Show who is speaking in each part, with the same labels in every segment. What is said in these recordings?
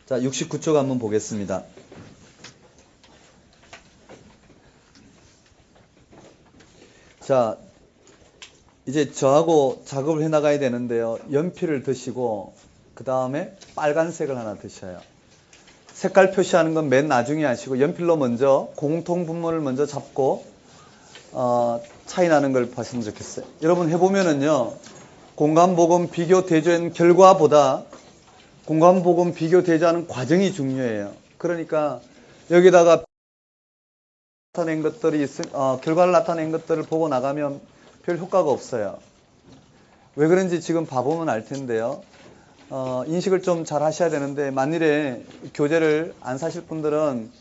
Speaker 1: 자, 69쪽 한번 보겠습니다. 자, 이제 저하고 작업을 해나가야 되는데요. 연필을 드시고 그 다음에 빨간색을 하나 드셔요. 색깔 표시하는 건 맨 나중에 하시고 연필로 먼저 공통 분모를 먼저 잡고 차이 나는 걸 보시면 좋겠어요. 여러분 해보면은요. 공간복음 비교 대조한 결과보다 공간복음 비교 대조하는 과정이 중요해요. 그러니까 여기다가 나타낸 것들이 결과를 나타낸 것들을 보고 나가면 별 효과가 없어요. 왜 그런지 지금 봐보면 알 텐데요. 인식을 좀 잘 하셔야 되는데 만일에 교재를 안 사실 분들은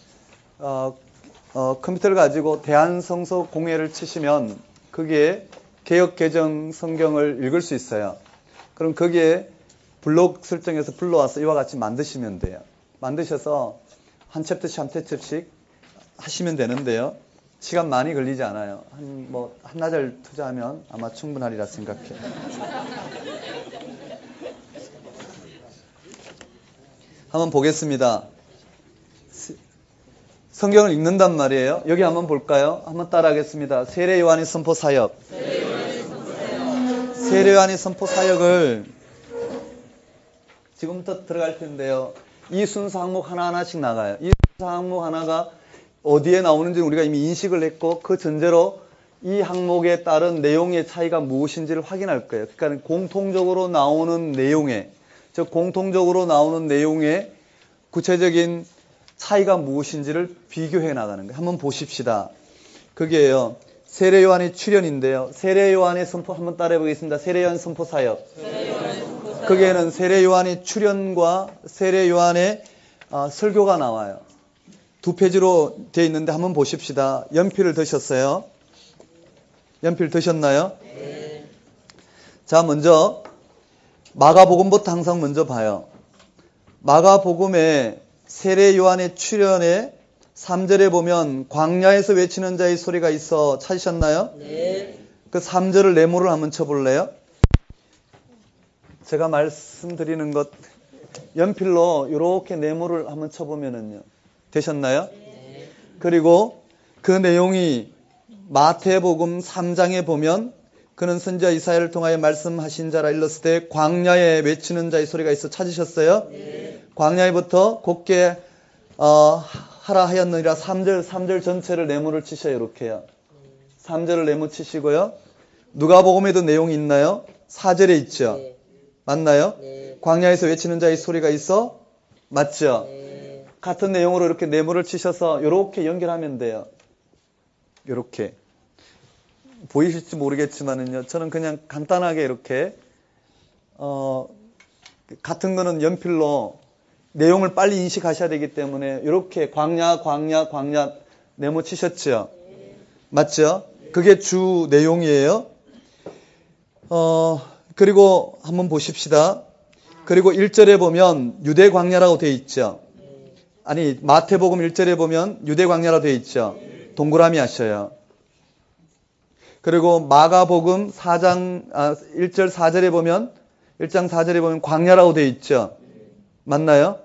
Speaker 1: 컴퓨터를 가지고 대한성서 공예를 치시면 거기에 개역개정 성경을 읽을 수 있어요. 그럼 거기에 블록 설정해서 불러와서 이와 같이 만드시면 돼요. 만드셔서 한 챕터씩 한 챕터씩 하시면 되는데요. 시간 많이 걸리지 않아요. 한나절 투자하면 아마 충분하리라 생각해요. 한번 보겠습니다. 성경을 읽는단 말이에요. 여기 한번 볼까요? 한번 따라하겠습니다. 세례 요한의 선포 사역. 세례 요한의 선포 사역을 지금부터 들어갈 텐데요. 이 순서 항목 하나하나씩 나가요. 이 순서 항목 하나가 어디에 나오는지 우리가 이미 인식을 했고 그 전제로 이 항목에 따른 내용의 차이가 무엇인지를 확인할 거예요. 그러니까 공통적으로 나오는 내용의 구체적인 차이가 무엇인지를 비교해 나가는 거예요. 한번 보십시다. 그게요. 세례 요한의 출현인데요. 세례 요한의 선포 한번 따라해 보겠습니다. 세례 요한 선포 사역. 거기에는 세례 요한의 출현과 세례 요한의 설교가 나와요. 두 페이지로 되어 있는데 한번 보십시다. 연필을 드셨어요? 연필 드셨나요? 네. 자, 먼저 마가복음부터 항상 먼저 봐요. 마가복음에 세례 요한의 출현에 3절에 보면 광야에서 외치는 자의 소리가 있어 찾으셨나요? 네. 그 3절을 네모를 한번 쳐볼래요? 제가 말씀드리는 것 연필로 이렇게 네모를 한번 쳐보면은요. 되셨나요? 네. 그리고 그 내용이 마태복음 3장에 보면 그는 선지자 이사야를 통하여 말씀하신 자라 일렀을 때 광야에 외치는 자의 소리가 있어 찾으셨어요? 네. 광야에부터 곱게 하라 하였느니라 3절 전체를 네모를 치셔요. 이렇게요. 3절을 네모 치시고요. 누가복음에도 내용이 있나요? 4절에 있죠. 네. 맞나요? 네. 광야에서 외치는 자의 소리가 있어? 맞죠? 네. 같은 내용으로 이렇게 네모를 치셔서 이렇게 연결하면 돼요. 이렇게. 보이실지 모르겠지만은요. 저는 그냥 간단하게 이렇게 같은 거는 연필로 내용을 빨리 인식하셔야 되기 때문에 이렇게 광야 네모 치셨죠? 네. 맞죠? 그게 주 내용이에요. 그리고 한번 보십시다. 그리고 1절에 보면 유대 광야라고 되어 있죠. 아니 마태복음 1절에 보면 유대 광야라고 되어 있죠. 동그라미 하셔요. 그리고 마가복음 1절 4절에 보면 1장 4절에 보면 광야라고 되어 있죠. 맞나요?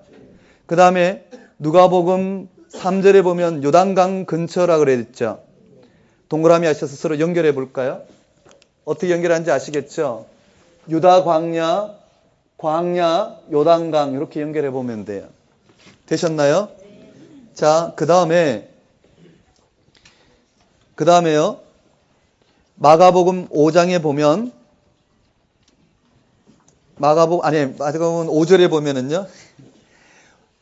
Speaker 1: 그 다음에 누가복음 3절에 보면 요단강 근처라고 그랬죠. 동그라미 하셔서 서로 연결해 볼까요? 어떻게 연결하는지 아시겠죠? 유다 광야, 요단강 이렇게 연결해 보면 돼요. 되셨나요? 자, 그 다음에요. 마가복음 5장에 보면 마가복음 5절에 보면은요.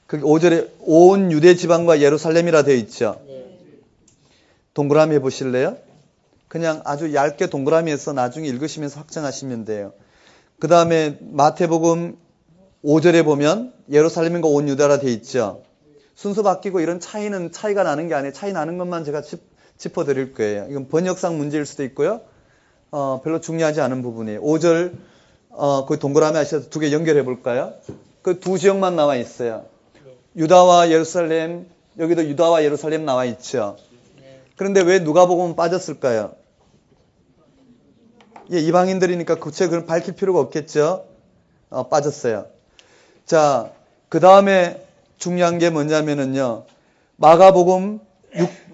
Speaker 1: 그 5절에 온 유대 지방과 예루살렘이라 되어 있죠. 동그라미 해 보실래요? 그냥 아주 얇게 동그라미해서 나중에 읽으시면서 확정하시면 돼요. 그 다음에 마태복음 5절에 보면 예루살렘과 온 유다라 되어 있죠. 순서 바뀌고 이런 차이가 나는 게 아니에요. 차이 나는 것만 제가 짚어드릴 거예요. 이건 번역상 문제일 수도 있고요. 별로 중요하지 않은 부분이에요. 5절 그 동그라미 하셔서 두 개 연결해 볼까요? 그 두 지역만 나와 있어요. 유다와 예루살렘, 여기도 유다와 예루살렘 나와 있죠. 그런데 왜 누가복음은 빠졌을까요? 예, 이방인들이니까 구체적으로 밝힐 필요가 없겠죠. 빠졌어요. 자, 그 다음에 중요한 게 뭐냐면은요. 마가복음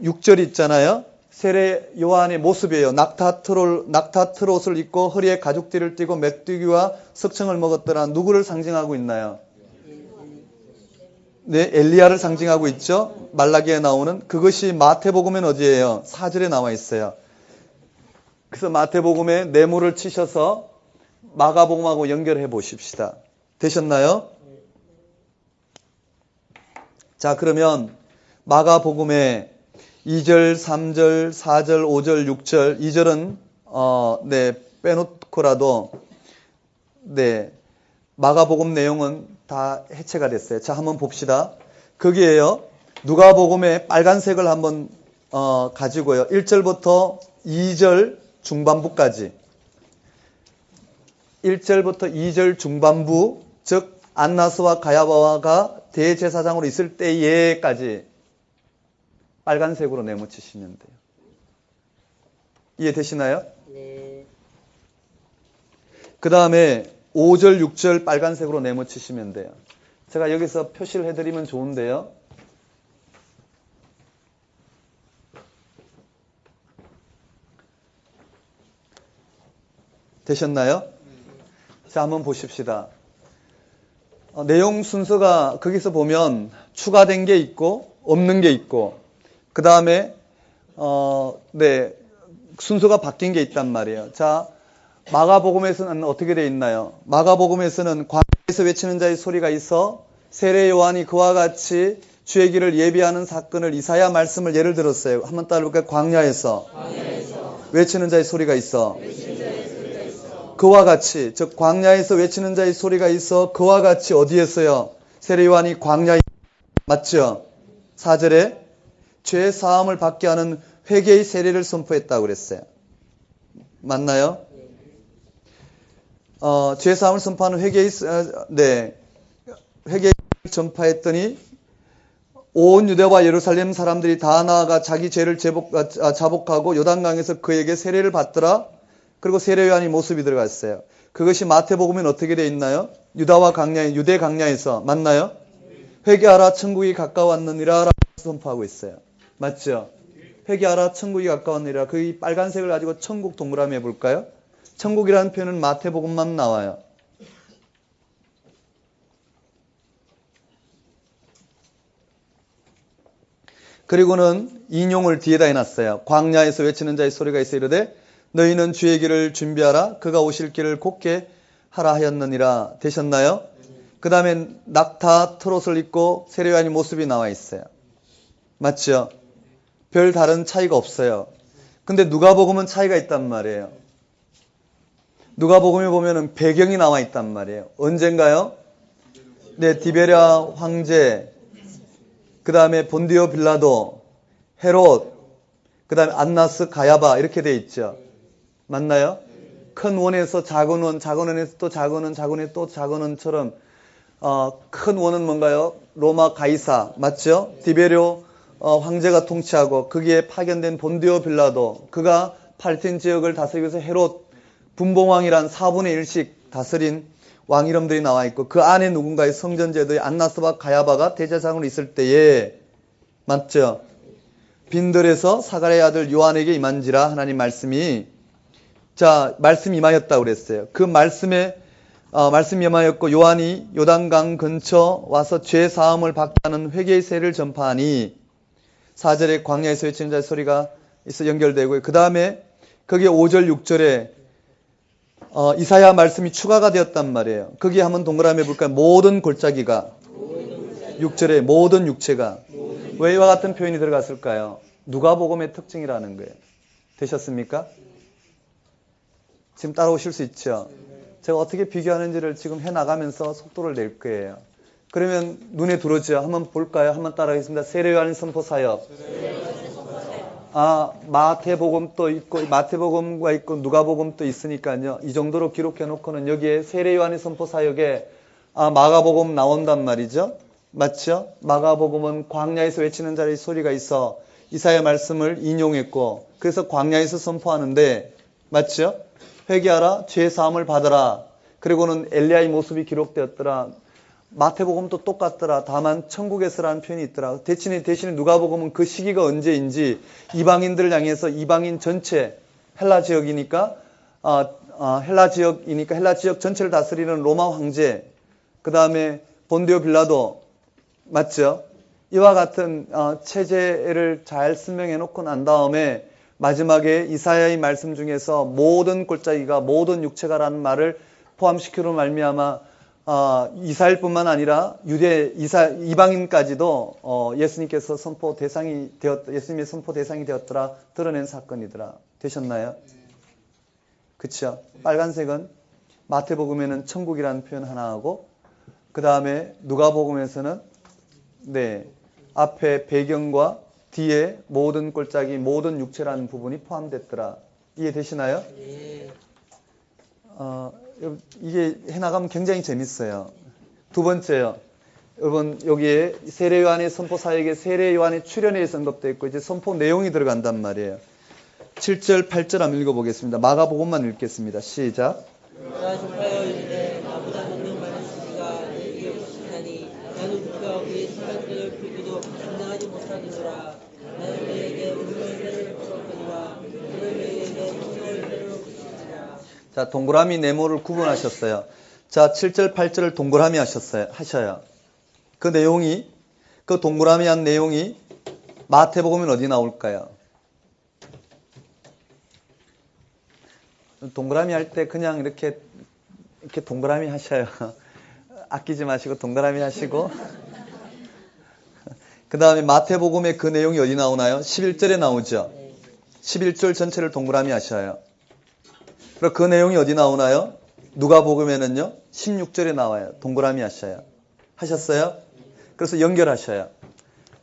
Speaker 1: 6절 있잖아요. 세례 요한의 모습이에요. 낙타트롯을 입고 허리에 가죽띠를 띠고 메뚜기와 석청을 먹었더라. 누구를 상징하고 있나요? 네, 엘리야를 상징하고 있죠. 말라기에 나오는 그것이 마태복음엔 어디예요? 4절에 나와 있어요. 그래서 마태복음에 네모를 치셔서 마가복음하고 연결해 보십시다. 되셨나요? 자, 그러면 마가복음에 2절, 3절, 4절, 5절, 6절, 2절은 빼놓고라도 마가복음 내용은 다 해체가 됐어요. 자, 한번 봅시다. 거기에요. 누가복음의 빨간색을 한번 가지고요. 1절부터 2절 중반부까지 1절부터 2절 중반부, 즉 안나스와 가야바가 대제사장으로 있을 때에까지 빨간색으로 네모치시면 돼요. 이해되시나요?
Speaker 2: 네.
Speaker 1: 그 다음에 5절, 6절 빨간색으로 네모치시면 돼요. 제가 여기서 표시를 해드리면 좋은데요. 되셨나요? 자, 한번 보십시다. 내용 순서가 거기서 보면 추가된 게 있고 없는 게 있고 그 다음에 순서가 바뀐 게 있단 말이에요. 자, 마가복음에서는 어떻게 되어 있나요? 마가복음에서는 광야에서 외치는 자의 소리가 있어 세례 요한이 그와 같이 주의 길을 예비하는 사건을 이사야 말씀을 예를 들었어요. 한번 따라볼까요? 광야에서 외치는 자의 소리가 있어. 그와 같이, 즉 광야에서 외치는 자의 소리가 있어 그와 같이 어디에서요? 세례 요한이 광야에 맞죠? 4절에 죄 사함을 받게 하는 회개의 세례를 선포했다고 그랬어요. 맞나요? 죄 사함을 선포하는 회개의 전파했더니 온 유대와 예루살렘 사람들이 다 나아가 자기 죄를 자복하고 요단강에서 그에게 세례를 받더라. 그리고 세례 요한이 모습이 들어갔어요. 그것이 마태복음엔 어떻게 되어 있나요? 유대 강야에서 맞나요? 회개하라 천국이 가까웠느니라 라고 선포하고 있어요. 맞죠? 회개하라 천국이 가까웠느니라. 그 빨간색을 가지고 천국 동그라미 해볼까요? 천국이라는 표현은 마태복음만 나와요. 그리고는 인용을 뒤에다 해놨어요. 광야에서 외치는 자의 소리가 있어 이르되 너희는 주의 길을 준비하라. 그가 오실 길을 곧게 하라 하였느니라. 되셨나요? 그 다음에 낙타 트롯을 입고 세례 요한의 모습이 나와 있어요. 맞죠? 별 다른 차이가 없어요. 근데 누가복음은 차이가 있단 말이에요. 누가복음에 보면은 배경이 나와 있단 말이에요. 언젠가요? 네, 디베랴 황제, 그 다음에 본디오 빌라도, 헤롯, 그 다음에 안나스, 가야바 이렇게 돼 있죠. 맞나요? 큰 원에서 작은 원, 작은 원에서 또 작은 원, 작은 원에서 또 작은 원처럼 큰 원은 뭔가요? 로마 가이사, 맞죠? 디베료 황제가 통치하고 거기에 파견된 본디오 빌라도, 그가 팔틴 지역을 다스리면서 헤롯 분봉왕이란 4분의 1씩 다스린 왕 이름들이 나와 있고 그 안에 누군가의 성전제도의 안나스와 가야바가 대제사장으로 있을 때에 맞죠? 빈들에서 사가랴의 아들 요한에게 임한지라 하나님 말씀이 말씀이 임하였다고 그랬어요. 그 말씀이 임하였고 요한이 요단강 근처 와서 죄 사함을 받게 하는 회개의 세를 전파하니 4절에 광야에서 외치는 자의 소리가 있어 연결되고 그 다음에 거기에 5절 6절에 이사야 말씀이 추가가 되었단 말이에요. 거기에 한번 동그라미 해볼까요? 모든 골짜기가 6절에 모든 육체가 왜 이와 같은 표현이 들어갔을까요? 누가복음의 특징이라는 거예요. 되셨습니까? 지금 따라오실 수 있죠? 제가 어떻게 비교하는지를 지금 해나가면서 속도를 낼 거예요. 그러면 눈에 들어오죠? 한번 볼까요? 한번 따라하겠습니다. 세례 요한 선포 사역. 마태복음도 있고 마태복음과 있고 누가복음도 있으니까요. 이 정도로 기록해 놓고는 여기에 세례 요한의 선포 사역에 마가복음 나온단 말이죠. 맞죠? 마가복음은 광야에서 외치는 자의 소리가 있어 이사야 말씀을 인용했고 그래서 광야에서 선포하는데 맞죠? 회개하라 죄 사함을 받아라. 그리고는 엘리야의 모습이 기록되었더라. 마태복음도 똑같더라. 다만 천국에서라는 표현이 있더라. 대신에 누가복음은 그 시기가 언제인지 이방인들을 향해서 이방인 전체 헬라 지역이니까 헬라 지역 전체를 다스리는 로마 황제, 그 다음에 본디오 빌라도, 맞죠? 이와 같은 체제를 잘 설명해 놓고 난 다음에 마지막에 이사야의 말씀 중에서 모든 골짜기가 모든 육체가라는 말을 포함시키로 말미암아 이스라엘뿐만 아니라 이방인까지도 예수님의 선포 대상이 되었더라 드러낸 사건이더라. 되셨나요? 그쵸? 빨간색은 마태복음에는 천국이라는 표현 하나 하고, 그 다음에 누가복음에서는 앞에 배경과 뒤에 모든 골짜기, 모든 육체라는 부분이 포함됐더라. 이해되시나요? 네. 이게 해나가면 굉장히 재밌어요. 두 번째요. 여러분, 여기에 세례 요한의 선포 사역에 세례 요한의 출현에 언급되어 있고, 이제 선포 내용이 들어간단 말이에요. 7절, 8절 한번 읽어보겠습니다. 마가복음만 읽겠습니다. 시작. 나보다 능력 많은 이가 내게 오시나니 나는 그가 그의 사람들을 불기도 감당하지 못하느니라. 나는 그에게 운명을 풀었거니와 그는 그에게 운명을 풀었으리라. 자, 동그라미 네모를 구분하셨어요. 자, 7절, 8절을 동그라미 하셔요. 그 내용이, 그 동그라미 한 내용이 마태복음은 어디 나올까요? 동그라미 할 때 그냥 이렇게 동그라미 하셔요. 아끼지 마시고 동그라미 하시고. 그 다음에 마태복음의 그 내용이 어디 나오나요? 11절에 나오죠. 11절 전체를 동그라미 하셔요. 그리고 그 내용이 어디 나오나요? 누가복음에는요, 16절에 나와요. 동그라미 하셔요. 하셨어요? 그래서 연결하셔요.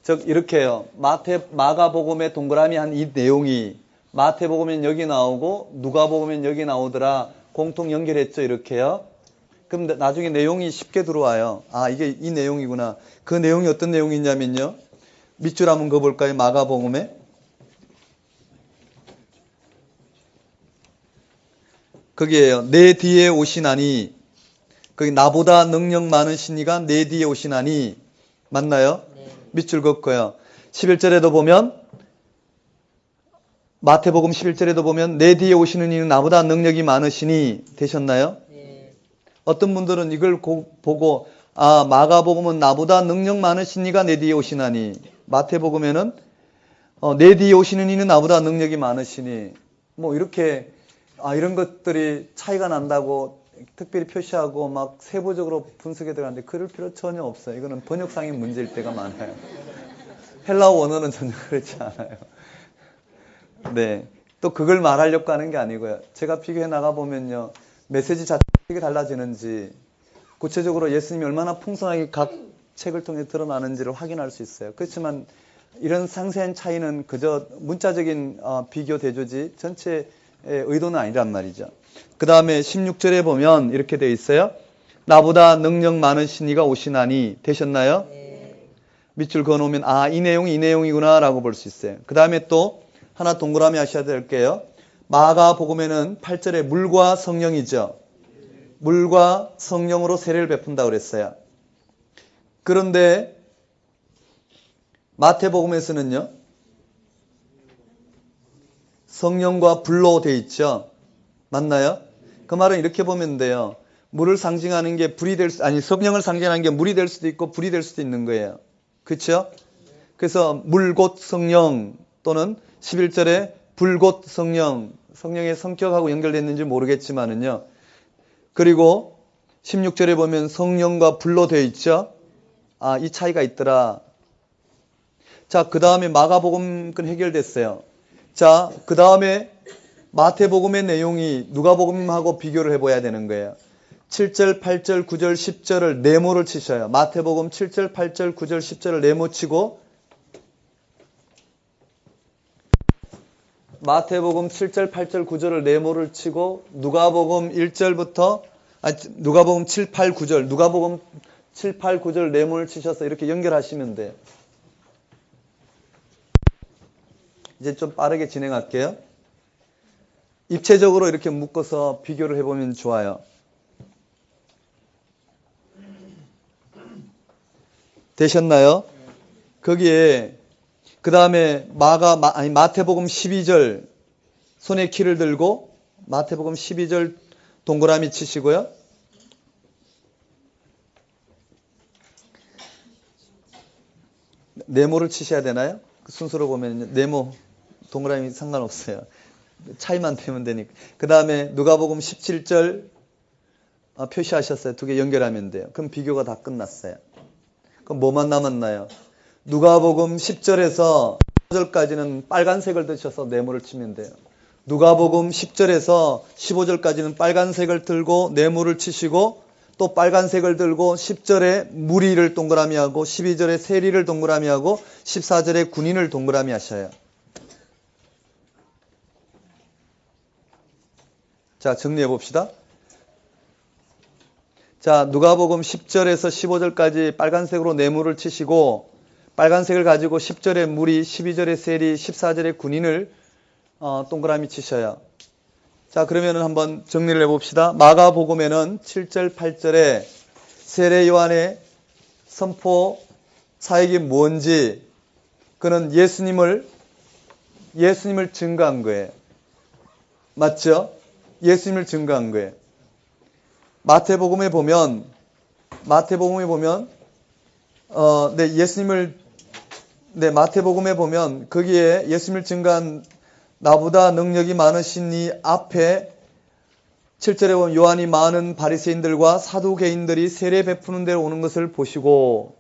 Speaker 1: 즉, 이렇게요. 마가복음의 동그라미 한 이 내용이 마태복음엔 여기 나오고 누가복음엔 여기 나오더라. 공통 연결했죠, 이렇게요. 그럼 나중에 내용이 쉽게 들어와요. 아, 이게 이 내용이구나. 그 내용이 어떤 내용이냐면요. 밑줄 한번 그어볼까요? 마가복음에. 거기에요. 내 뒤에 오시나니. 거기 나보다 능력 많으신 이가 내 뒤에 오시나니. 맞나요? 네. 밑줄 긋고요. 11절에도 보면 마태복음 11절에도 보면 내 뒤에 오시는 이는 나보다 능력이 많으시니. 되셨나요? 네. 어떤 분들은 이걸 보고 마가복음은 나보다 능력 많으신 이가 내 뒤에 오시나니, 마태복음에는 내 뒤에 오시는 이는 나보다 능력이 많으시니, 뭐 이렇게 이런 것들이 차이가 난다고 특별히 표시하고 막 세부적으로 분석해 들어가는데 그럴 필요 전혀 없어요. 이거는 번역상의 문제일 때가 많아요. 헬라어 원어는 전혀 그렇지 않아요. 네. 또 그걸 말하려고 하는 게 아니고요. 제가 비교해 나가보면요. 메시지 자체가 어떻게 달라지는지, 구체적으로 예수님이 얼마나 풍성하게 각 책을 통해 드러나는지를 확인할 수 있어요. 그렇지만 이런 상세한 차이는 그저 문자적인 비교 대조지 전체의 의도는 아니란 말이죠. 그 다음에 16절에 보면 이렇게 되어 있어요. 나보다 능력 많으신 이가 오시나니. 되셨나요? 네. 밑줄 그어놓으면 이 내용이 이 내용이구나 라고 볼 수 있어요. 그 다음에 또 하나 동그라미 하셔야 될게요. 마가복음에는 8절에 물과 성령이죠. 물과 성령으로 세례를 베푼다고 그랬어요. 그런데 마태복음에서는요, 성령과 불로 돼 있죠. 맞나요? 그 말은 이렇게 보면 돼요. 물을 상징하는 게 성령을 상징하는 게 물이 될 수도 있고 불이 될 수도 있는 거예요. 그렇죠? 그래서 물 곧 성령, 또는 11절에 불 곧 성령, 성령의 성격하고 연결됐는지 모르겠지만은요. 그리고 16절에 보면 성령과 불로 되어 있죠. 이 차이가 있더라. 자, 그 다음에 마가복음은 해결됐어요. 자, 그 다음에 마태복음의 내용이 누가복음하고 비교를 해봐야 되는 거예요. 7절, 8절, 9절, 10절을 네모를 치셔요. 마태복음 7절, 8절, 9절, 10절을 네모 치고, 마태복음 7절, 8절, 9절을 네모를 치고, 누가복음 1절부터 누가복음 7, 8, 9절, 누가복음 7, 8, 9절 네모를 치셔서 이렇게 연결하시면 돼요. 이제 좀 빠르게 진행할게요. 입체적으로 이렇게 묶어서 비교를 해보면 좋아요. 되셨나요? 거기에 그 다음에 마태복음 12절 손에 키를 들고 마태복음 12절 동그라미 치시고요. 네모를 치셔야 되나요? 그 순서로 보면 네모 동그라미 상관없어요. 차이만 되면 되니까. 그 다음에 누가복음 17절 표시하셨어요. 두 개 연결하면 돼요. 그럼 비교가 다 끝났어요. 그럼 뭐만 남았나요? 누가복음 10절에서 15절까지는 빨간색을 드셔서 네모를 치면 돼요. 누가복음 10절에서 15절까지는 빨간색을 들고 네모를 치시고 또 빨간색을 들고 10절에 무리를 동그라미 하고 12절에 세리를 동그라미 하고 14절에 군인을 동그라미 하셔요. 자, 정리해 봅시다. 자, 누가복음 10절에서 15절까지 빨간색으로 네모를 치시고 빨간색을 가지고 10절에 무리, 12절에 세리, 14절에 군인을 동그라미 치셔요. 자, 그러면은 한번 정리를 해봅시다. 마가복음에는 7절, 8절에 세례 요한의 선포 사역이 뭔지 그는 예수님을 증거한 거예요. 맞죠? 예수님을 증거한 거예요. 마태복음에 보면 마태복음에 보면 거기에 예수님을 증거한 나보다 능력이 많으신 이 앞에 7절에 보면 요한이 많은 바리새인들과 사두개인들이 세례 베푸는 데로 오는 것을 보시고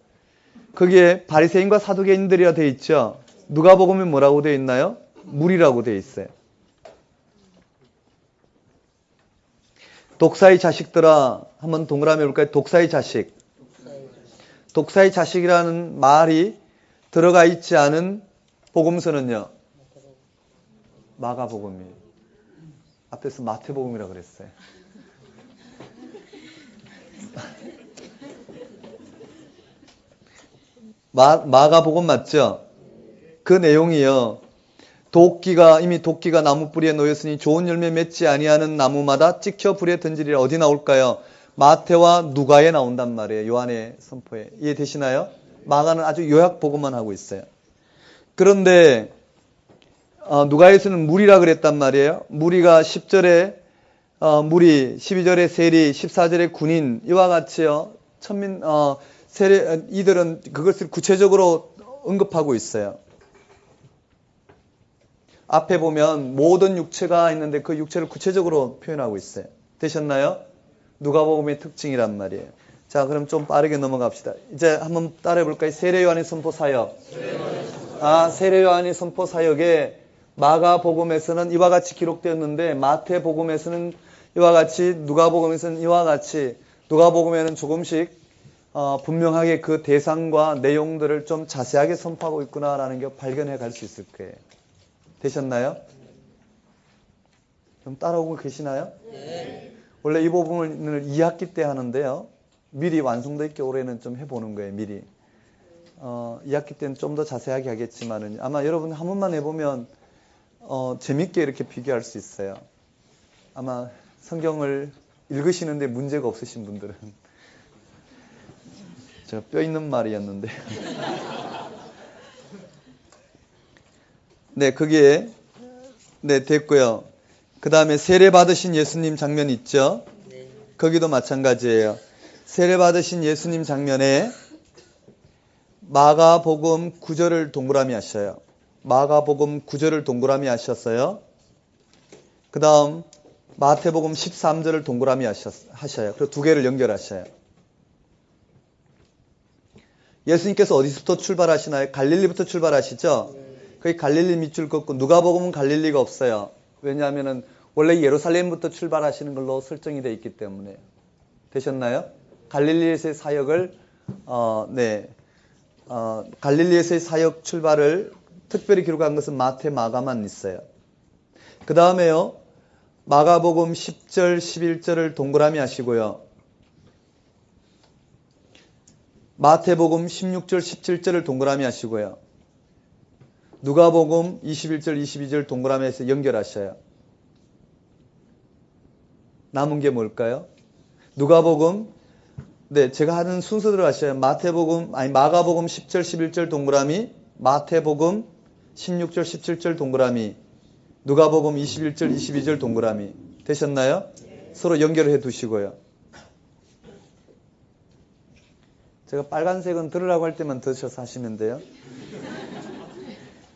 Speaker 1: 거기에 바리새인과 사두개인들이라 되어 있죠. 누가복음에 뭐라고 되어 있나요? 무리라고 되어 있어요. 독사의 자식들아 한번 동그라미 해볼까요? 독사의 자식. 독사의 자식이라는 말이 들어가 있지 않은 복음서는요. 마가복음이에요. 앞에서 마태복음이라고 그랬어요. 마가복음 맞죠? 그 내용이요. 이미 도끼가 나무 뿌리에 놓였으니 좋은 열매 맺지 아니하는 나무마다 찍혀 불에 던지리라. 어디 나올까요? 마태와 누가에 나온단 말이에요. 요한의 선포에. 이해되시나요? 마가는 아주 요약 복음만 하고 있어요. 그런데 누가에서는 무리라 그랬단 말이에요. 무리가 10절에 무리, 12절에 세리, 14절에 군인 이와 같이요. 이들은 그것을 구체적으로 언급하고 있어요. 앞에 보면 모든 육체가 있는데 그 육체를 구체적으로 표현하고 있어요. 되셨나요? 누가복음의 특징이란 말이에요. 자, 그럼 좀 빠르게 넘어갑시다. 이제 한번 따라해 볼까요? 세례 요한의 선포 사역. 세례 요한의 선포 사역에 마가복음에서는 이와 같이 기록되었는데 마태복음에서는 이와 같이, 누가복음에서는 이와 같이, 누가복음에는 조금씩 분명하게 그 대상과 내용들을 좀 자세하게 선포하고 있구나라는 게 발견해 갈 수 있을 거예요. 되셨나요? 좀 따라오고 계시나요? 네. 원래 이 부분을 2학기 때 하는데요. 미리 완성도 있게 올해는 좀 해보는 거예요. 미리. 2학기 때는 좀 더 자세하게 하겠지만은 아마 여러분 한 번만 해보면 재밌게 이렇게 비교할 수 있어요. 아마 성경을 읽으시는데 문제가 없으신 분들은 제가 뼈 있는 말이었는데 네, 거기에 됐고요. 그 다음에 세례 받으신 예수님 장면 있죠? 거기도 마찬가지예요. 세례 받으신 예수님 장면에 마가복음 9절을 동그라미 하셔요. 마가복음 9절을 동그라미 하셨어요. 그 다음 마태복음 13절을 동그라미 하셔요. 그리고 두 개를 연결하셔요. 예수님께서 어디서부터 출발하시나요? 갈릴리부터 출발하시죠? 거기 갈릴리 밑줄 긋고 누가복음은 갈릴리가 없어요. 왜냐하면 원래 예루살렘부터 출발하시는 걸로 설정이 되어 있기 때문에. 되셨나요? 갈릴리에서의 사역을 갈릴리에서의 사역 출발을 특별히 기록한 것은 마태, 마가만 있어요. 그 다음에요. 마가복음 10절, 11절을 동그라미 하시고요. 마태복음 16절, 17절을 동그라미 하시고요. 누가복음 21절, 22절 동그라미에서 연결하셔요. 남은 게 뭘까요? 누가복음 네, 제가 하는 순서대로 하셔요. 마가복음 10절, 11절 동그라미, 마태복음 16절, 17절 동그라미, 누가복음 21절, 22절 동그라미. 되셨나요? 서로 연결해 두시고요. 제가 빨간색은 들으라고 할 때만 드셔서 하시면 돼요.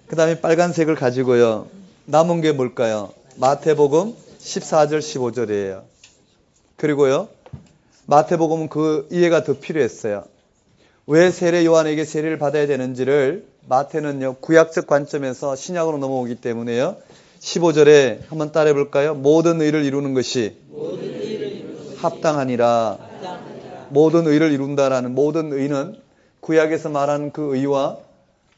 Speaker 1: 그 다음에 빨간색을 가지고요. 남은 게 뭘까요? 마태복음 14절, 15절이에요. 그리고요. 마태복음은 그 이해가 더 필요했어요. 왜 세례 요한에게 세례를 받아야 되는지를 마태는요. 구약적 관점에서 신약으로 넘어오기 때문에요. 15절에 한번 따라해 볼까요? 모든 의를 이루는 것이 합당하니라. 모든 의를 이룬다라는 모든 의는 구약에서 말하는 그 의와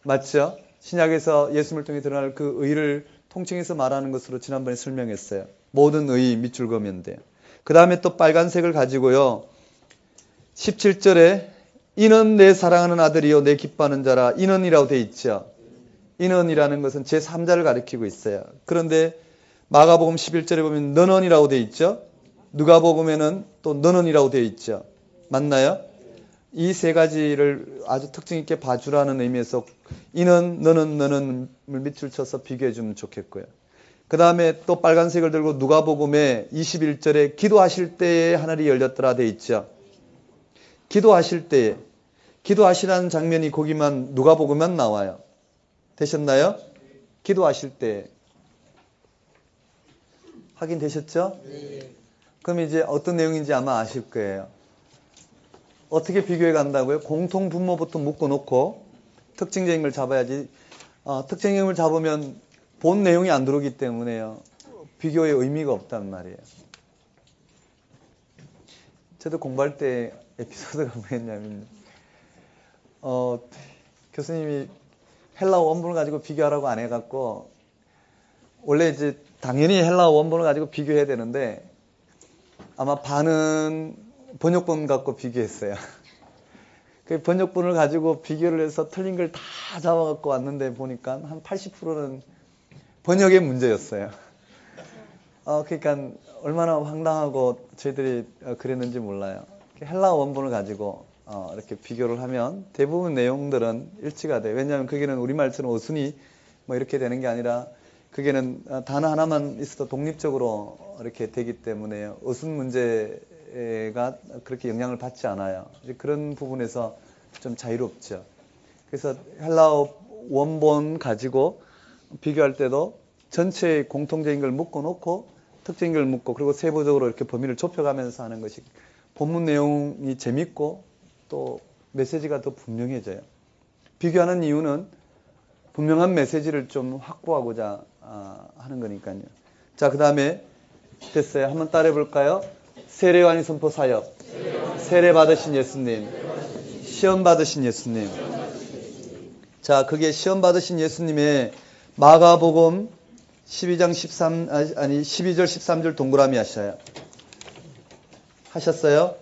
Speaker 1: 맞죠? 신약에서 예수님을 통해 드러날 그 의를 통칭해서 말하는 것으로 지난번에 설명했어요. 모든 의 밑줄 그으면 돼요. 그 다음에 또 빨간색을 가지고요. 17절에 이는 내 사랑하는 아들이요 내 기뻐하는 자라. 이는이라고 되어 있죠. 이는이라는 것은 제3자를 가리키고 있어요. 그런데 마가복음 11절에 보면 너는이라고 되어 있죠. 누가복음에는 또 너는이라고 되어 있죠. 맞나요? 이 세 가지를 아주 특징 있게 봐주라는 의미에서 이는, 너는 밑줄 쳐서 비교해 주면 좋겠고요. 그 다음에 또 빨간색을 들고 누가복음에 21절에 기도하실 때에 하늘이 열렸더라 되어 있죠. 기도하실 때에, 기도하시라는 장면이 거기만 누가복음만 나와요. 되셨나요? 기도하실 때. 확인되셨죠? 네. 그럼 이제 어떤 내용인지 아마 아실 거예요. 어떻게 비교해 간다고요? 공통 분모부터 묶어놓고 특징적인 걸 잡아야지. 특징적인 걸 잡으면 본 내용이 안 들어오기 때문에요. 비교의 의미가 없단 말이에요. 저도 공부할 때 에피소드가 뭐였냐면 교수님이 헬라어 원본을 가지고 비교하라고 안 해갖고 원래 이제 당연히 헬라어 원본을 가지고 비교해야 되는데 아마 반은 번역본 갖고 비교했어요. 그 번역본을 가지고 비교를 해서 틀린 걸 다 잡아갖고 왔는데 보니까 한 80%는 번역의 문제였어요. 그러니까 얼마나 황당하고 저희들이 그랬는지 몰라요. 헬라어 원본을 가지고 이렇게 비교를 하면 대부분 내용들은 일치가 돼요. 왜냐하면 그게는 우리말처럼 어순이 뭐 이렇게 되는 게 아니라 그게는 단어 하나만 있어도 독립적으로 이렇게 되기 때문에 어순 문제가 그렇게 영향을 받지 않아요. 그런 부분에서 좀 자유롭죠. 그래서 헬라어 원본 가지고 비교할 때도 전체의 공통적인 걸 묶어놓고 특징인 걸 묶고 그리고 세부적으로 이렇게 범위를 좁혀가면서 하는 것이 본문 내용이 재밌고 또 메시지가 더 분명해져요. 비교하는 이유는 분명한 메시지를 좀 확보하고자 하는 거니까요. 자, 그 다음에 됐어요. 한번 따라해 볼까요? 세례 요한이 선포 사역, 세례 받으신 예수님, 시험 받으신 예수님. 자, 그게 시험 받으신 예수님의 마가복음 12절 13절 동그라미 하셔요. 하셨어요?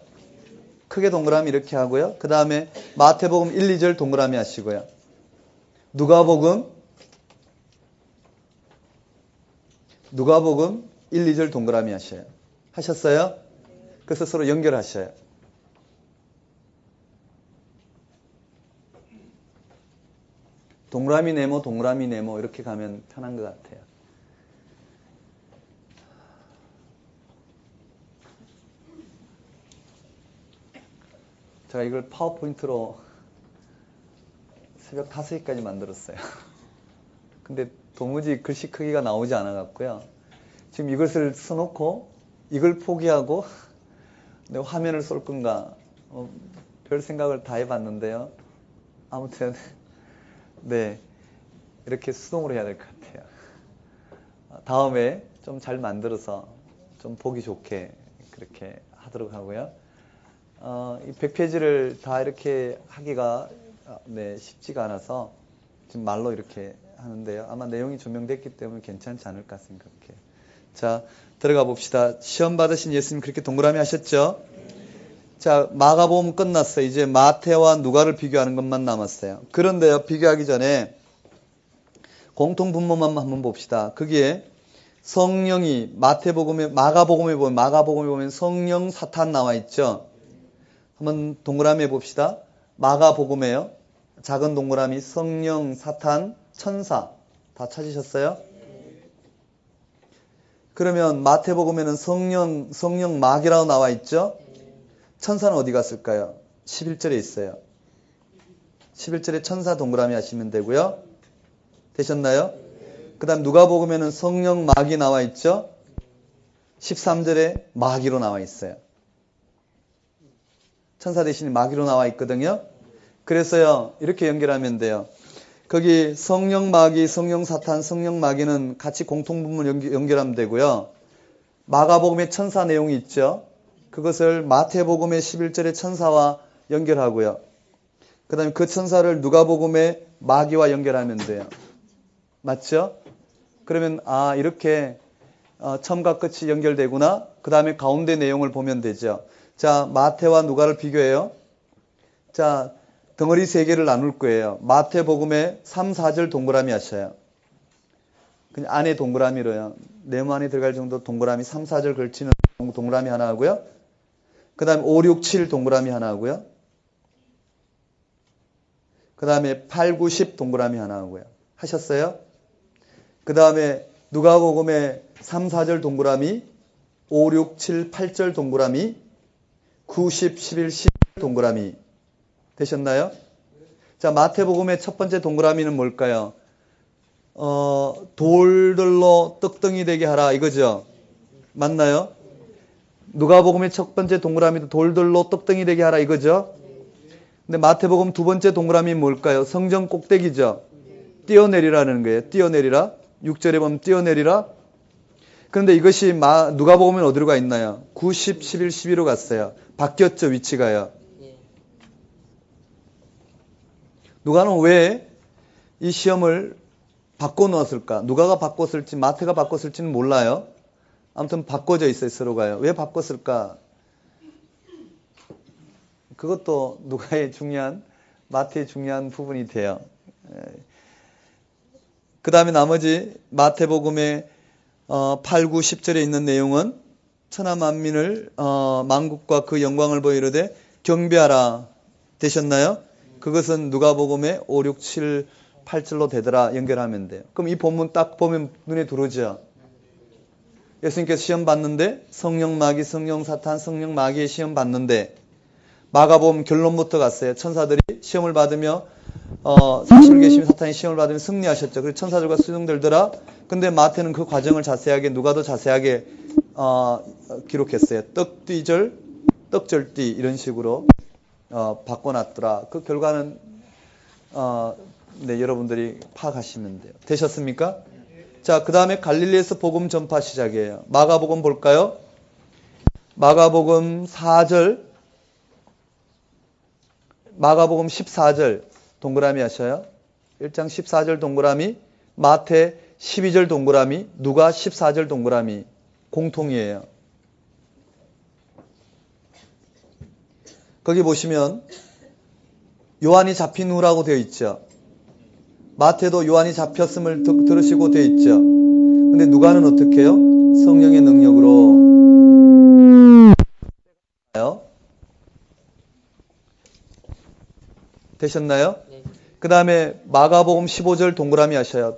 Speaker 1: 크게 동그라미 이렇게 하고요. 그 다음에 마태복음 1, 2절 동그라미 하시고요. 누가복음 1, 2절 동그라미 하셔요. 하셨어요? 그래서 서로 연결하셔요. 동그라미 네모 이렇게 가면 편한 것 같아요. 제가 이걸 파워포인트로 새벽 5시까지 만들었어요. 근데 도무지 글씨 크기가 나오지 않아 갖고요. 지금 이것을 써놓고 이걸 포기하고 내 화면을 쏠 건가 별 생각을 다 해봤는데요. 아무튼 네, 이렇게 수동으로 해야 될 것 같아요. 다음에 좀 잘 만들어서 좀 보기 좋게 그렇게 하도록 하고요. 이 100페이지를 다 이렇게 하기가 쉽지가 않아서 지금 말로 이렇게 하는데요. 아마 내용이 조명됐기 때문에 괜찮지 않을까 생각해요. 자, 들어가 봅시다. 시험 받으신 예수님 그렇게 동그라미 하셨죠? 자, 마가복음 끝났어요. 이제 마태와 누가를 비교하는 것만 남았어요. 그런데요, 비교하기 전에 공통분모만 한번 봅시다. 거기에 성령이 마가복음에 보면 성령 사탄 나와 있죠? 한번 동그라미 해봅시다. 마가복음에요. 작은 동그라미 성령, 사탄, 천사 다 찾으셨어요? 그러면 마태복음에는 성령 마귀라고 나와 있죠? 천사는 어디 갔을까요? 11절에 있어요. 11절에 천사 동그라미 하시면 되고요. 되셨나요? 그 다음 누가복음에는 성령 마귀 나와 있죠? 13절에 마귀로 나와 있어요. 천사 대신에 마귀로 나와 있거든요. 그래서요, 이렇게 연결하면 돼요. 거기 성령 마귀, 성령 사탄, 성령 마귀는 같이 공통분문 연결하면 되고요. 마가복음에 천사 내용이 있죠. 그것을 마태복음의 11절의 천사와 연결하고요. 그 다음에 그 천사를 누가복음의 마귀와 연결하면 돼요. 맞죠? 그러면 이렇게 처음과 끝이 연결되구나. 그 다음에 가운데 내용을 보면 되죠. 자, 마태와 누가를 비교해요. 자, 덩어리 3개를 나눌 거예요. 마태복음에 3, 4절 동그라미 하셔요. 그냥 안에 동그라미로요. 네모 안에 들어갈 정도 동그라미 3, 4절 걸치는 동그라미 하나 하고요. 그 다음에 5, 6, 7 동그라미 하나 하고요. 그 다음에 8, 9, 10 동그라미 하나 하고요. 하셨어요? 그 다음에 누가복음에 3, 4절 동그라미, 5, 6, 7, 8절 동그라미, 9, 10, 11, 12 동그라미. 되셨나요? 자, 마태복음의 첫 번째 동그라미는 뭘까요? 돌들로 떡덩이 되게 하라 이거죠? 맞나요? 누가복음의 첫 번째 동그라미도 돌들로 떡덩이 되게 하라 이거죠? 근데 마태복음 두 번째 동그라미 뭘까요? 성전 꼭대기죠? 뛰어내리라는 거예요. 뛰어내리라. 6절에 보면 뛰어내리라. 그런데 이것이 누가복음은 어디로 가 있나요? 9, 10, 11, 12로 갔어요. 바뀌었죠, 위치가요. 누가는 왜 이 시험을 바꿔놓았을까? 누가가 바꿨을지 마태가 바꿨을지는 몰라요. 아무튼 바꿔져 있어요, 서로가요. 왜 바꿨을까? 그것도 누가의 마태의 중요한 부분이 돼요. 그 다음에 나머지 마태복음의 8, 9, 10절에 있는 내용은 천하 만민을 만국과 그 영광을 보이르되 경배하라. 되셨나요? 그것은 누가복음의 5, 6, 7, 8절로 되더라 연결하면 돼요. 그럼 이 본문 딱 보면 눈에 들어오죠. 예수님께서 시험 봤는데 성령 마귀, 성령 사탄, 성령 마귀의 시험 봤는데 마가복음 결론부터 갔어요. 천사들이 시험을 받으며 사실 계시면 사탄이 시험을 받으며 승리하셨죠. 그래서 천사들과 수종들더라. 근데 마태는 그 과정을 자세하게 누가 더 자세하게 기록했어요. 떡뒤절, 떡절띠 이런 식으로 바꿔놨더라. 그 결과는 네, 여러분들이 파악하시면 돼요. 되셨습니까? 자, 그 다음에 갈릴리에서 복음 전파 시작이에요. 마가복음 볼까요? 마가복음 4절, 마가복음 14절 동그라미 하셔요. 1장 14절 동그라미, 마태 12절 동그라미, 누가 14절 동그라미 공통이에요. 거기 보시면 요한이 잡힌 후라고 되어 있죠. 마태도 요한이 잡혔음을 들으시고 되어 있죠. 근데 누가는 어떻게 해요? 성령의 능력으로 되셨나요? 네. 그 다음에 마가복음 15절 동그라미 하셔요.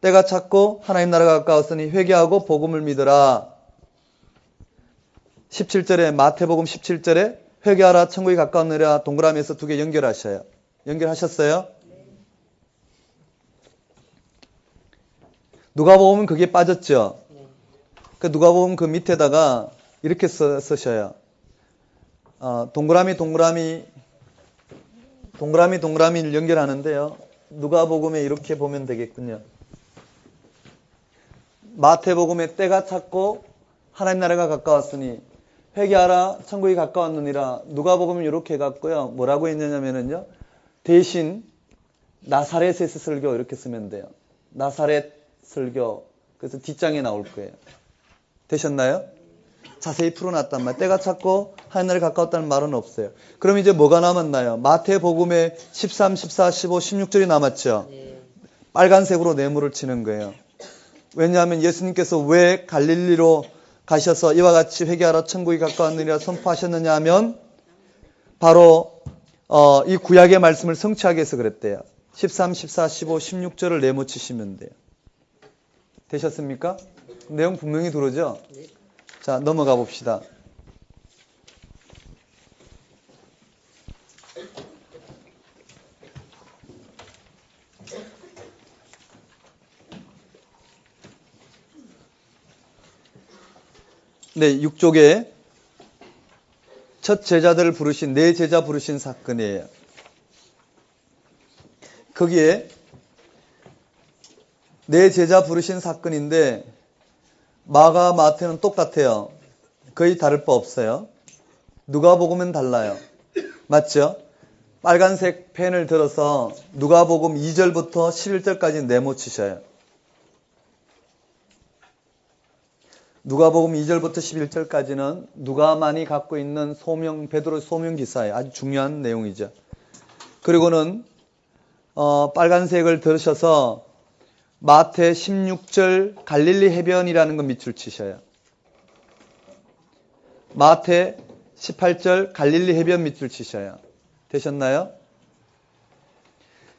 Speaker 1: 때가 찼고 하나님 나라가 가까웠으니 회개하고 복음을 믿으라. 17절에 마태복음 17절에 회개하라 천국이 가까웠느라 동그라미에서 두 개 연결하셔요. 연결하셨어요? 누가복음은 그게 빠졌죠. 그 누가복음 그 밑에다가 이렇게 쓰셔요. 동그라미를 연결하는데요. 누가복음에 이렇게 보면 되겠군요. 마태복음에 때가 찼고 하나님 나라가 가까웠으니 회개하라 천국이 가까웠느니라. 누가복음은 이렇게 해갖고요. 뭐라고 했느냐면요. 대신 나사렛에서 설교 이렇게 쓰면 돼요. 나사렛 설교. 그래서 뒷장에 나올 거예요. 되셨나요? 자세히 풀어놨단 말이에요. 때가 찼고 하늘에 가까웠다는 말은 없어요. 그럼 이제 뭐가 남았나요? 마태복음에 13, 14, 15, 16절이 남았죠. 빨간색으로 네모를 치는 거예요. 왜냐하면 예수님께서 왜 갈릴리로 가셔서 이와 같이 회개하라 천국이 가까웠느니라 선포하셨느냐 하면 바로 이 구약의 말씀을 성취하기 위해서 그랬대요. 13, 14, 15, 16절을 네모치시면 돼요. 되셨습니까? 내용 분명히 들어오죠? 자, 넘어가 봅시다. 네, 6쪽에 첫 제자들을 부르신, 네 제자 부르신 사건이에요. 거기에 네 제자 부르신 사건인데 마가, 마태는 똑같아요. 거의 다를 바 없어요. 누가복음은 달라요. 맞죠? 빨간색 펜을 들어서 누가복음 2절부터 11절까지 네모치셔요. 누가복음 2절부터 11절까지는 누가만이 갖고 있는 베드로의 소명 기사예요. 아주 중요한 내용이죠. 그리고는 빨간색을 들으셔서 마태 16절 갈릴리 해변이라는 거 밑줄 치셔요. 마태 18절 갈릴리 해변 밑줄 치셔요. 되셨나요?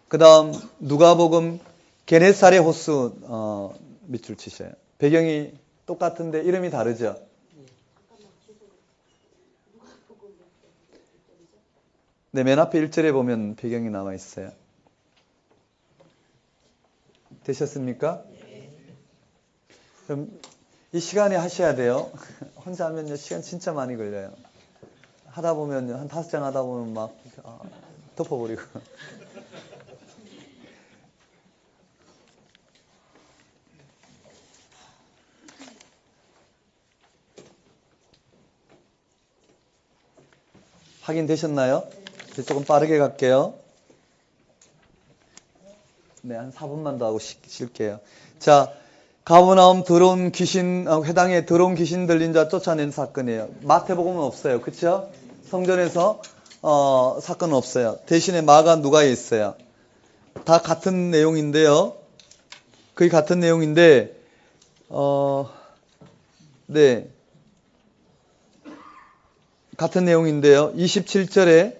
Speaker 1: 그 다음 누가복음 게네사렛 호수 밑줄 치셔요. 배경이 똑같은데 이름이 다르죠? 네, 맨 앞에 1절에 보면 배경이 나와 있어요. 되셨습니까? 그럼 이 시간에 하셔야 돼요. 혼자 하면요, 시간 진짜 많이 걸려요. 하다 보면요, 한 5장 하다 보면 막 덮어버리고. 확인되셨나요? 이제 조금 빠르게 갈게요. 네, 한 4분만 더 하고 쉴게요. 자, 가버나움 더러운 귀신, 회당에 더러운 귀신 들린 자 쫓아낸 사건이에요. 마태복음은 없어요. 그쵸? 성전에서, 사건은 없어요. 대신에 마가 누가에 있어요. 다 같은 내용인데요. 거의 같은 내용인데, 네. 같은 내용인데요. 27절에,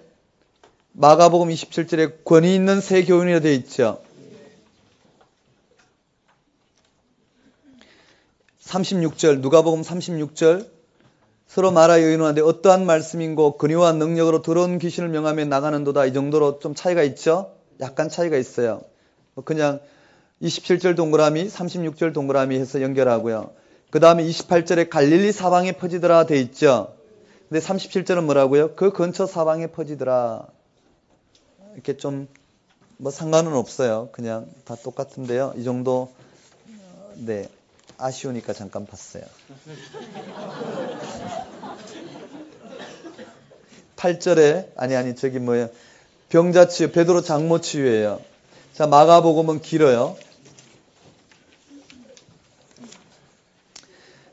Speaker 1: 마가복음 27절에 권위 있는 새 교훈이라 되어 있죠. 36절, 누가복음 36절, 서로 말하여 의논하는데 어떠한 말씀인고 권위와 능력으로 더러운 귀신을 명하며 나가는도다. 이 정도로 좀 차이가 있죠? 약간 차이가 있어요. 그냥 27절 동그라미, 36절 동그라미 해서 연결하고요. 그 다음에 28절에 갈릴리 사방에 퍼지더라 돼 있죠? 근데 37절은 뭐라고요? 그 근처 사방에 퍼지더라. 이렇게 좀 뭐 상관은 없어요. 그냥 다 똑같은데요. 이 정도, 네. 아쉬우니까 잠깐 봤어요. 8절에, 저기 뭐예요. 병자 치유, 베드로 장모 치유예요. 자, 마가복음은 길어요.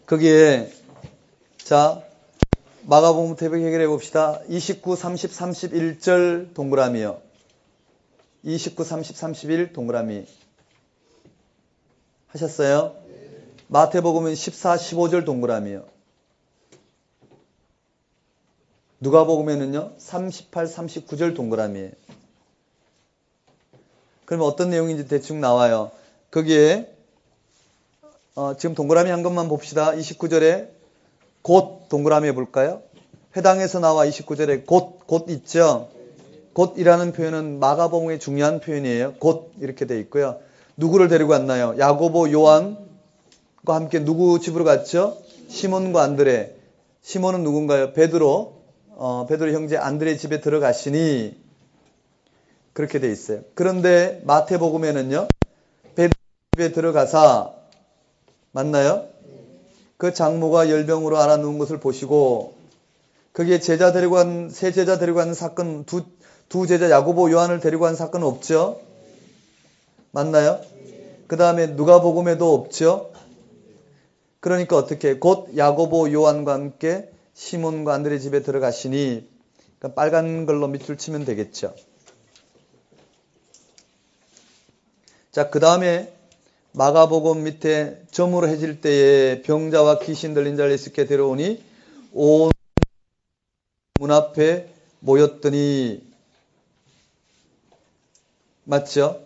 Speaker 1: 거기에, 자, 마가복음 대백 해결해 봅시다. 29, 30, 31절 동그라미요. 29, 30, 31 동그라미. 하셨어요? 마태복음은 14, 15절 동그라미요. 누가복음에는요, 38, 39절 동그라미예요. 그러면 어떤 내용인지 대충 나와요. 거기에 지금 동그라미 한 것만 봅시다. 29절에 곧 동그라미 해볼까요? 회당에서 나와 29절에 곧 있죠? 곧이라는 표현은 마가복음의 중요한 표현이에요. 곧 이렇게 돼 있고요. 누구를 데리고 왔나요? 야고보, 요한과 함께 누구 집으로 갔죠? 시몬과 안드레. 시몬은 누군가요? 베드로 형제 안드레 집에 들어가시니 그렇게 돼 있어요. 그런데 마태복음에는요. 베드로 집에 들어가사 맞나요? 그 장모가 열병으로 앓아 누운 것을 보시고 거기에 세 제자 데리고 간 사건 두 제자 야고보 요한을 데리고 간 사건은 없죠? 맞나요? 그 다음에 누가복음에도 없죠? 그러니까 어떻게 곧 야고보 요한과 함께 시몬과 안드레 집에 들어가시니 그러니까 빨간 걸로 밑줄 치면 되겠죠. 자, 그 다음에 마가복음 밑에 점으로 해질 때에 병자와 귀신 들린 자를 예수께 데려오니 온 문 앞에 모였더니 맞죠?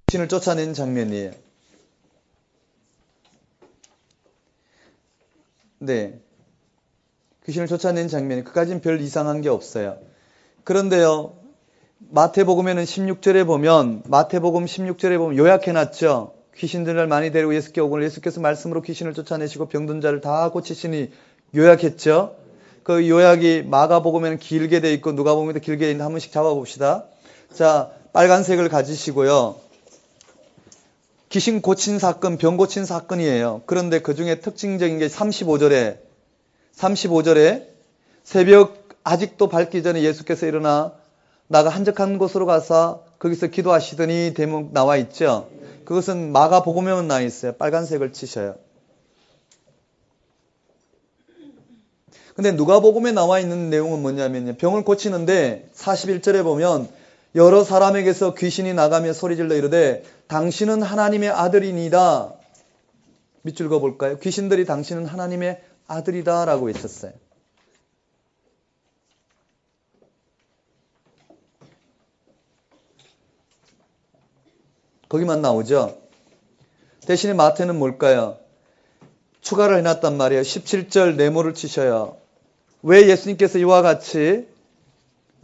Speaker 1: 귀신을 쫓아낸 장면이에요. 네. 귀신을 쫓아낸 장면이 그까지는 별 이상한 게 없어요. 그런데요. 마태복음에는 16절에 보면 마태복음 16절에 보면 요약해놨죠. 귀신들을 많이 데리고 예수께 오고 예수께서 말씀으로 귀신을 쫓아내시고 병든 자를 다 고치시니 요약했죠. 그 요약이 마가복음에는 길게 돼 있고 누가복음에도 길게 돼 있는데 한 번씩 잡아봅시다. 자, 빨간색을 가지시고요. 귀신 고친 사건, 병 고친 사건이에요. 그런데 그 중에 특징적인 게 35절에 새벽 아직도 밝기 전에 예수께서 일어나 나가 한적한 곳으로 가서 거기서 기도하시더니 대목 나와 있죠. 그것은 마가복음에만 나와 있어요. 빨간색을 치셔요. 근데 누가복음에 나와 있는 내용은 뭐냐면요. 병을 고치는데 41절에 보면 여러 사람에게서 귀신이 나가며 소리질러 이르되 당신은 하나님의 아들이니다. 밑줄 그어볼까요? 귀신들이 당신은 하나님의 아들이다 라고 외쳤어요. 거기만 나오죠. 대신에 마태는 뭘까요? 추가를 해놨단 말이에요. 17절 네모를 치셔요. 왜 예수님께서 이와 같이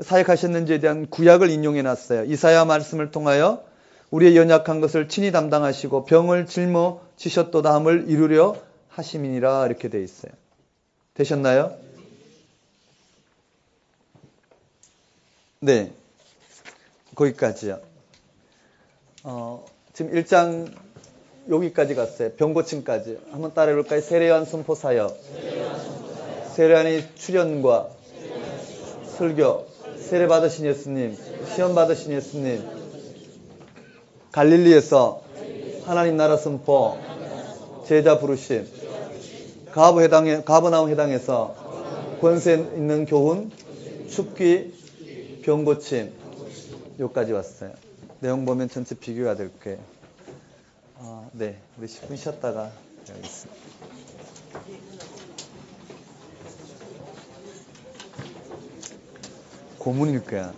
Speaker 1: 사역하셨는지에 대한 구약을 인용해놨어요. 이사야 말씀을 통하여 우리의 연약한 것을 친히 담당하시고 병을 짊어지셨도다 함을 이루려 하심이니라 이렇게 되어 있어요. 되셨나요? 네. 거기까지요. 지금 1장 여기까지 갔어요. 병고침까지. 한번 따라해볼까요? 세례요한 선포 사역. 세례요한의 출현과 설교. 세례 받으신 예수님. 시험 받으신 예수님. 갈릴리에서 하나님 나라 선포. 제자 부르심. 가버나움 회당에서 권세 있는 교훈. 축기. 병고침. 여기까지 왔어요. 내용 보면 전체 비교가 될 거예요. 네. 우리 10분 쉬었다가 배우겠습니다. 고문일 거야.